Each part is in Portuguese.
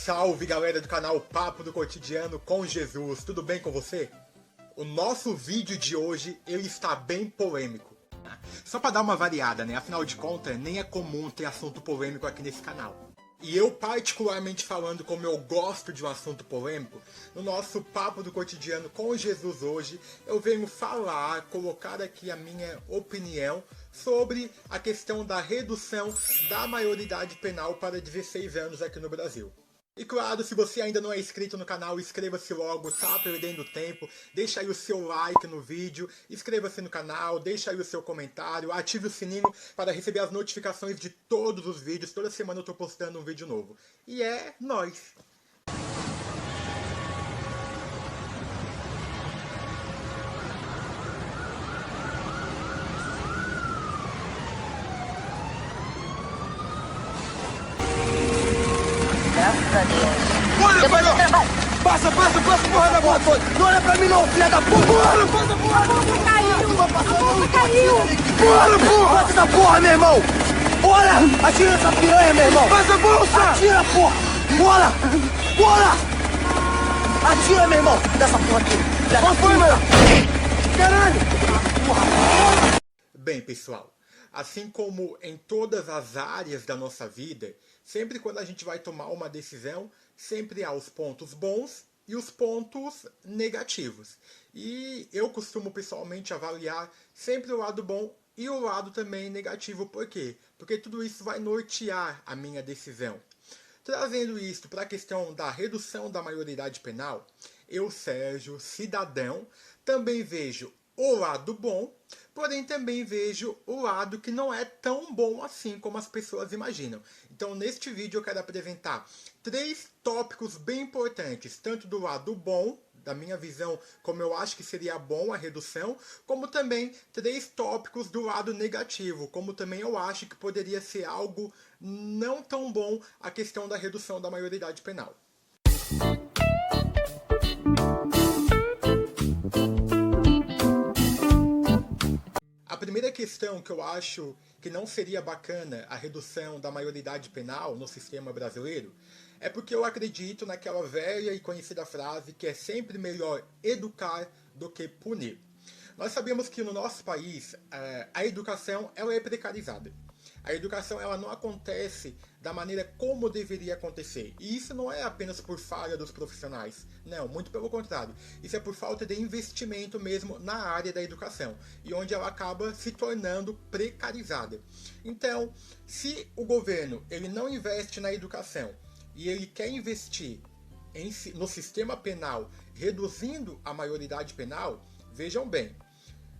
Salve galera do canal Papo do Cotidiano com Jesus, tudo bem com você? O nosso vídeo de hoje, ele está bem polêmico. Só para dar uma variada, né? Afinal de contas, nem é comum ter assunto polêmico aqui nesse canal. E eu, particularmente falando como eu gosto de um assunto polêmico, no nosso Papo do Cotidiano com Jesus hoje, eu venho falar, colocar aqui a minha opinião sobre a questão da redução da maioridade penal para 16 anos aqui no Brasil. E claro, se você ainda não é inscrito no canal, inscreva-se logo, tá perdendo tempo, deixa aí o seu like no vídeo, inscreva-se no canal, deixa aí o seu comentário, ative o sininho para receber as notificações de todos os vídeos, toda semana eu tô postando um vídeo novo. E é nóis! Olha pra mim! Passa, porra da bola toda! Não olha pra mim não, filha da porra! Bora, passa, porra! A bolsa caiu! A bolsa caiu! Bora, porra! Passa da porra, meu irmão! Bora! Atira essa piranha, meu irmão! Passa a bolsa! Atira, porra! Bora! Bora! Atira, meu irmão! Dessa porra aqui! Qual foi, mano? Caralho! Porra! Bem, pessoal, assim como em todas as áreas da nossa vida, sempre quando a gente vai tomar uma decisão, sempre há os pontos bons e os pontos negativos. E eu costumo pessoalmente avaliar sempre o lado bom e o lado também negativo. Por quê? Porque tudo isso vai nortear a minha decisão. Trazendo isso para a questão da redução da maioridade penal, eu, Sérgio, cidadão, também vejo o lado bom, porém também vejo o lado que não é tão bom assim como as pessoas imaginam. Então, neste vídeo eu quero apresentar 3 tópicos bem importantes, tanto do lado bom, da minha visão, como eu acho que seria bom a redução, como também 3 tópicos do lado negativo, como também eu acho que poderia ser algo não tão bom a questão da redução da maioridade penal. A primeira questão que eu acho que não seria bacana a redução da maioridade penal no sistema brasileiro é porque eu acredito naquela velha e conhecida frase que é sempre melhor educar do que punir. Nós sabemos que no nosso país a educação ela é precarizada. A educação ela não acontece da maneira como deveria acontecer. E isso não é apenas por falha dos profissionais. Não, muito pelo contrário. Isso é por falta de investimento mesmo na área da educação. E onde ela acaba se tornando precarizada. Então, se o governo ele não investe na educação e ele quer investir no sistema penal, reduzindo a maioridade penal, vejam bem,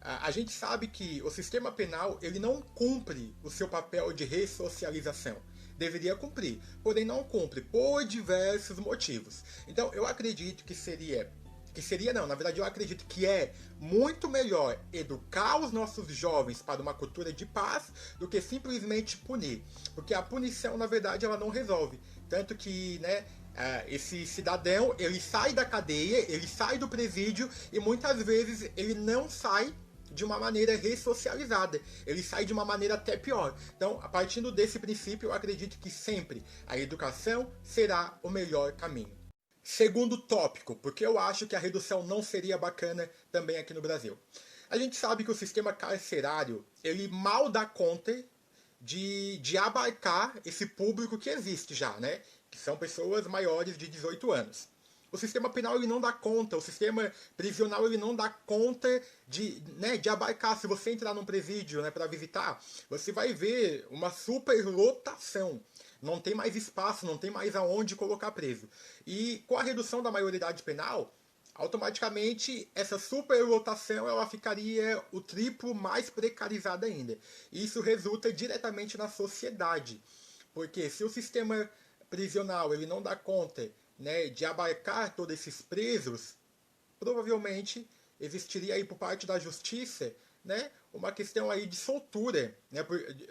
a gente sabe que o sistema penal ele não cumpre o seu papel de ressocialização. Deveria cumprir, porém não cumpre por diversos motivos. Então eu acredito na verdade eu acredito que é muito melhor educar os nossos jovens para uma cultura de paz do que simplesmente punir. Porque a punição, na verdade, ela não resolve. Tanto que, né, esse cidadão, ele sai da cadeia, ele sai do presídio e muitas vezes ele não sai de uma maneira ressocializada. Ele sai de uma maneira até pior. Então, a partir desse princípio, eu acredito que sempre a educação será o melhor caminho. Segundo tópico, porque eu acho que a redução não seria bacana também aqui no Brasil. A gente sabe que o sistema carcerário, ele mal dá conta de abarcar esse público que existe já, né? Que são pessoas maiores de 18 anos. O sistema penal ele não dá conta, o sistema prisional ele não dá conta de abarcar. Se você entrar num presídio, né, para visitar, você vai ver uma superlotação. Não tem mais espaço, não tem mais aonde colocar preso. E com a redução da maioridade penal, automaticamente essa superlotação ela ficaria o triplo mais precarizada ainda. E isso resulta diretamente na sociedade. Porque se o sistema prisional ele não dá conta, né, de abarcar todos esses presos, provavelmente existiria aí por parte da justiça, né, uma questão aí de soltura, né,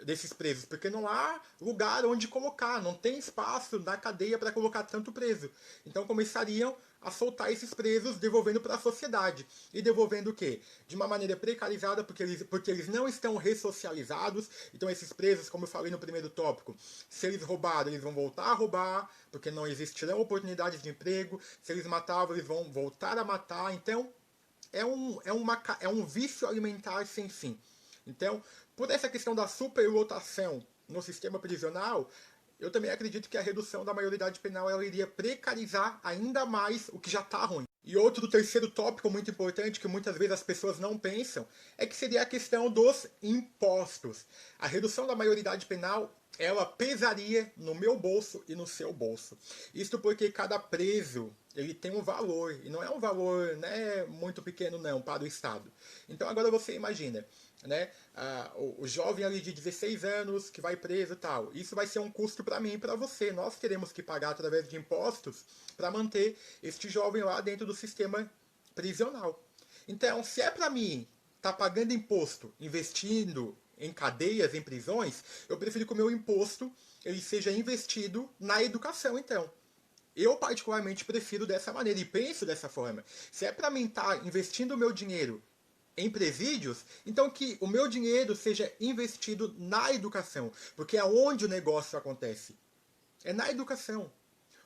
desses presos, porque não há lugar onde colocar, não tem espaço na cadeia para colocar tanto preso. Então começariam a soltar esses presos, devolvendo para a sociedade. E devolvendo o quê? De uma maneira precarizada, porque eles não estão ressocializados. Então esses presos, como eu falei no primeiro tópico, se eles roubaram, eles vão voltar a roubar, porque não existirão oportunidades de emprego. Se eles matavam, eles vão voltar a matar. Então é um vício alimentar sem fim. Então, por essa questão da superlotação no sistema prisional, eu também acredito que a redução da maioridade penal ela iria precarizar ainda mais o que já está ruim. E outro terceiro tópico muito importante que muitas vezes as pessoas não pensam é que seria a questão dos impostos. A redução da maioridade penal ela pesaria no meu bolso e no seu bolso. Isto porque cada preso ele tem um valor, e não é um valor, né, muito pequeno não para o Estado. Então agora você imagina, né, o jovem ali de 16 anos que vai preso e tal, isso vai ser um custo para mim e para você. Nós teremos que pagar através de impostos para manter este jovem lá dentro do sistema prisional. Então, se é para mim estar pagando imposto, investindo em cadeias, em prisões, eu prefiro que o meu imposto ele seja investido na educação, então. Eu particularmente prefiro dessa maneira e penso dessa forma. Se é para mim estar investindo o meu dinheiro em presídios, então que o meu dinheiro seja investido na educação, porque é onde o negócio acontece. É na educação.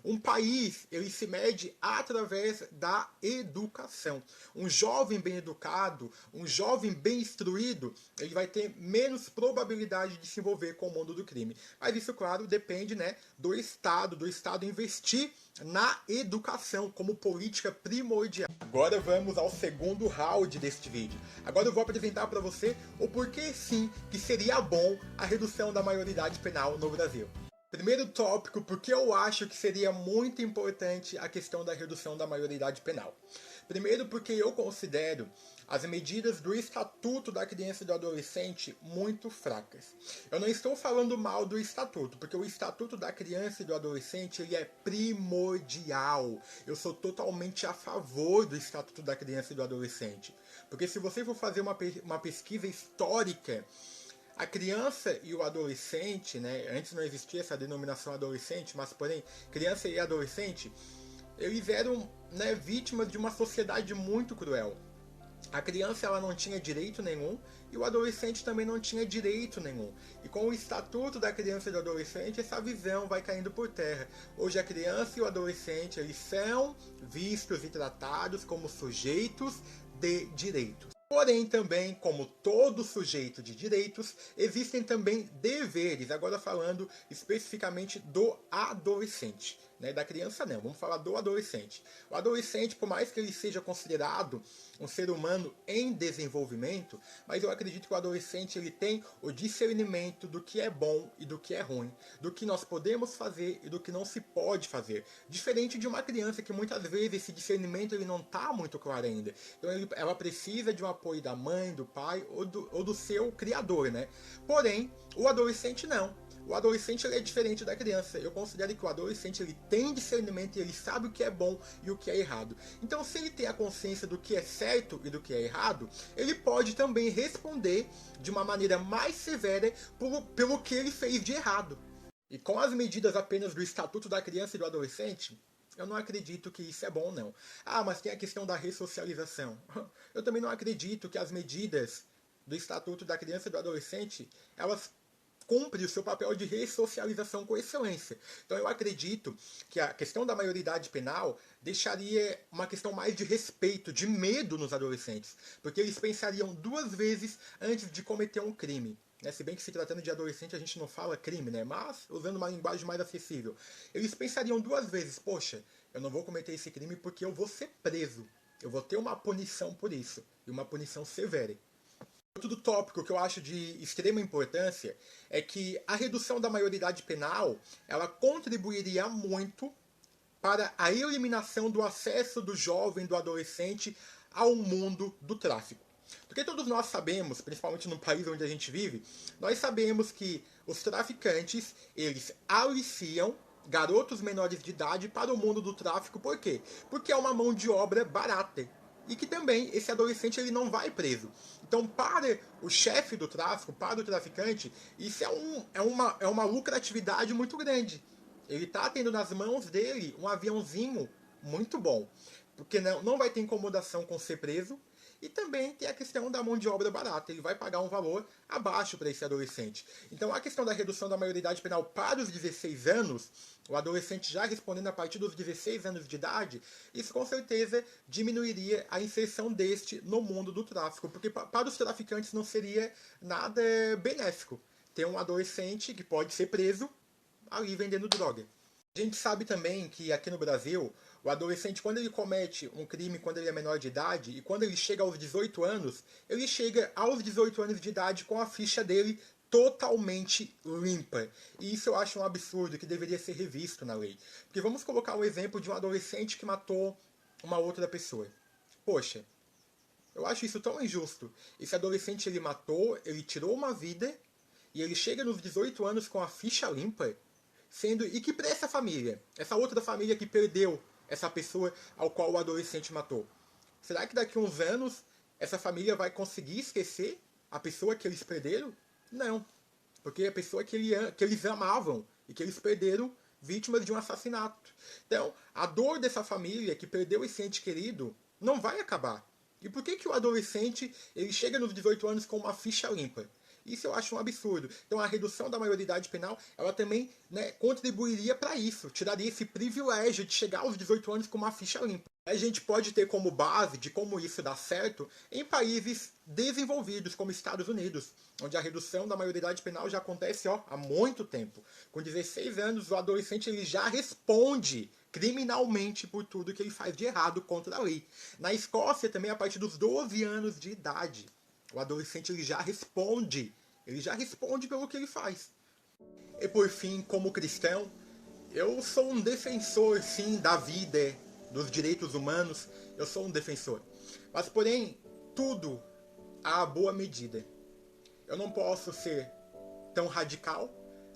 Um país, ele se mede através da educação. Um jovem bem educado, um jovem bem instruído, ele vai ter menos probabilidade de se envolver com o mundo do crime. Mas isso, claro, depende, né, do Estado investir na educação como política primordial. Agora vamos ao segundo round deste vídeo. Agora eu vou apresentar para você o porquê sim que seria bom a redução da maioridade penal no Brasil. Primeiro tópico, porque eu acho que seria muito importante a questão da redução da maioridade penal. Primeiro porque eu considero as medidas do Estatuto da Criança e do Adolescente muito fracas. Eu não estou falando mal do Estatuto, porque o Estatuto da Criança e do Adolescente ele é primordial. Eu sou totalmente a favor do Estatuto da Criança e do Adolescente. Porque se você for fazer uma pesquisa histórica, a criança e o adolescente, né, antes não existia essa denominação adolescente, mas porém, criança e adolescente, eles eram, né, vítimas de uma sociedade muito cruel. A criança ela não tinha direito nenhum e o adolescente também não tinha direito nenhum. E com o Estatuto da Criança e do Adolescente, essa visão vai caindo por terra. Hoje a criança e o adolescente eles são vistos e tratados como sujeitos de direitos. Porém, também, como todo sujeito de direitos, existem também deveres, agora falando especificamente do adolescente. Né? Da criança não, vamos falar do adolescente. O adolescente, por mais que ele seja considerado um ser humano em desenvolvimento, mas eu acredito que o adolescente ele tem o discernimento do que é bom e do que é ruim, do que nós podemos fazer e do que não se pode fazer. Diferente de uma criança que muitas vezes esse discernimento ele não está muito claro ainda. Então ela precisa de um apoio da mãe, do pai ou do seu criador, né? Porém, o adolescente não. O adolescente ele é diferente da criança. Eu considero que o adolescente ele tem discernimento e ele sabe o que é bom e o que é errado. Então, se ele tem a consciência do que é certo e do que é errado, ele pode também responder de uma maneira mais severa pelo que ele fez de errado. E com as medidas apenas do Estatuto da Criança e do Adolescente, eu não acredito que isso é bom, não. Ah, mas tem a questão da ressocialização. Eu também não acredito que as medidas do Estatuto da Criança e do Adolescente, elas cumpre o seu papel de ressocialização com excelência. Então eu acredito que a questão da maioridade penal deixaria uma questão mais de respeito, de medo nos adolescentes, porque eles pensariam duas vezes antes de cometer um crime. Né? Se bem que se tratando de adolescente a gente não fala crime, né? Mas usando uma linguagem mais acessível. Eles pensariam duas vezes, poxa, eu não vou cometer esse crime porque eu vou ser preso. Eu vou ter uma punição por isso, e uma punição severa. Outro tópico que eu acho de extrema importância é que a redução da maioridade penal ela contribuiria muito para a eliminação do acesso do jovem, do adolescente ao mundo do tráfico. Porque todos nós sabemos, principalmente no país onde a gente vive, nós sabemos que os traficantes, eles aliciam garotos menores de idade para o mundo do tráfico. Por quê? Porque é uma mão de obra barata. e que também esse adolescente ele não vai preso. Então, para o chefe do tráfico, para o traficante, isso é uma lucratividade muito grande. Ele está tendo nas mãos dele um aviãozinho muito bom, porque não vai ter incomodação com ser preso, e também tem a questão da mão de obra barata. Ele vai pagar um valor abaixo para esse adolescente. Então, a questão da redução da maioridade penal para os 16 anos, o adolescente já respondendo a partir dos 16 anos de idade, isso com certeza diminuiria a inserção deste no mundo do tráfico, porque para os traficantes não seria nada benéfico ter um adolescente que pode ser preso ali vendendo droga. A gente sabe também que aqui no Brasil, o adolescente, quando ele comete um crime quando ele é menor de idade, e quando ele chega aos 18 anos, ele chega aos 18 anos de idade com a ficha dele totalmente limpa. E isso eu acho um absurdo que deveria ser revisto na lei. Porque vamos colocar o exemplo de um adolescente que matou uma outra pessoa. Poxa, eu acho isso tão injusto. Esse adolescente ele matou, ele tirou uma vida, e ele chega nos 18 anos com a ficha limpa, e que para essa família, essa outra família que perdeu essa pessoa ao qual o adolescente matou, será que daqui a uns anos essa família vai conseguir esquecer a pessoa que eles perderam? Não, porque é a pessoa que eles amavam e que eles perderam vítimas de um assassinato. Então, a dor dessa família que perdeu esse ente querido não vai acabar. E por que o adolescente ele chega nos 18 anos com uma ficha limpa? Isso eu acho um absurdo. Então a redução da maioridade penal, ela também contribuiria para isso. Tiraria esse privilégio de chegar aos 18 anos com uma ficha limpa. A gente pode ter como base de como isso dá certo em países desenvolvidos, como Estados Unidos, onde a redução da maioridade penal já acontece há muito tempo. Com 16 anos, o adolescente ele já responde criminalmente por tudo que ele faz de errado contra a lei. Na Escócia, também, a partir dos 12 anos de idade, o adolescente ele já responde pelo que ele faz. E por fim, como cristão, eu sou um defensor, sim, da vida, dos direitos humanos, eu sou um defensor. Mas, porém, tudo à boa medida. Eu não posso ser tão radical,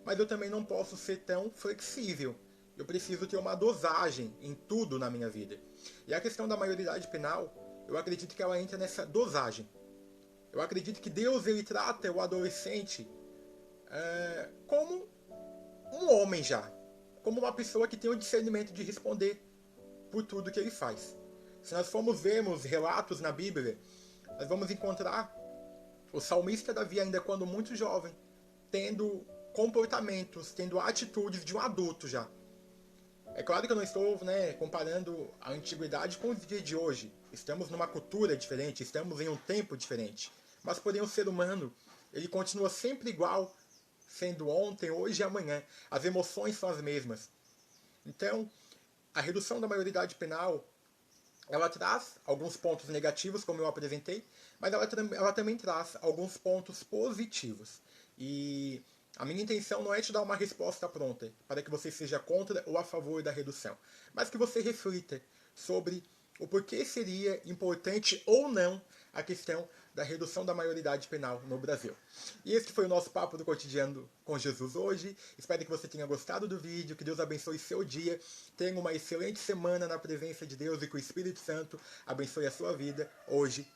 mas eu também não posso ser tão flexível. Eu preciso ter uma dosagem em tudo na minha vida. E a questão da maioridade penal, eu acredito que ela entra nessa dosagem. Eu acredito que Deus ele trata o adolescente como um homem já. Como uma pessoa que tem o discernimento de responder por tudo que ele faz. Se nós formos vermos relatos na Bíblia, nós vamos encontrar o salmista Davi, ainda quando muito jovem, tendo comportamentos, tendo atitudes de um adulto já. É claro que eu não estou comparando a antiguidade com os dias de hoje. Estamos numa cultura diferente, estamos em um tempo diferente. Mas, porém, o ser humano, ele continua sempre igual, sendo ontem, hoje e amanhã. As emoções são as mesmas. Então, a redução da maioridade penal, ela traz alguns pontos negativos, como eu apresentei, mas ela também traz alguns pontos positivos. E a minha intenção não é te dar uma resposta pronta, para que você seja contra ou a favor da redução, mas que você reflita sobre o porquê seria importante ou não a questão da redução da maioridade penal no Brasil. E este foi o nosso Papo do Cotidiano com Jesus hoje. Espero que você tenha gostado do vídeo, que Deus abençoe seu dia, tenha uma excelente semana na presença de Deus e que o Espírito Santo abençoe a sua vida hoje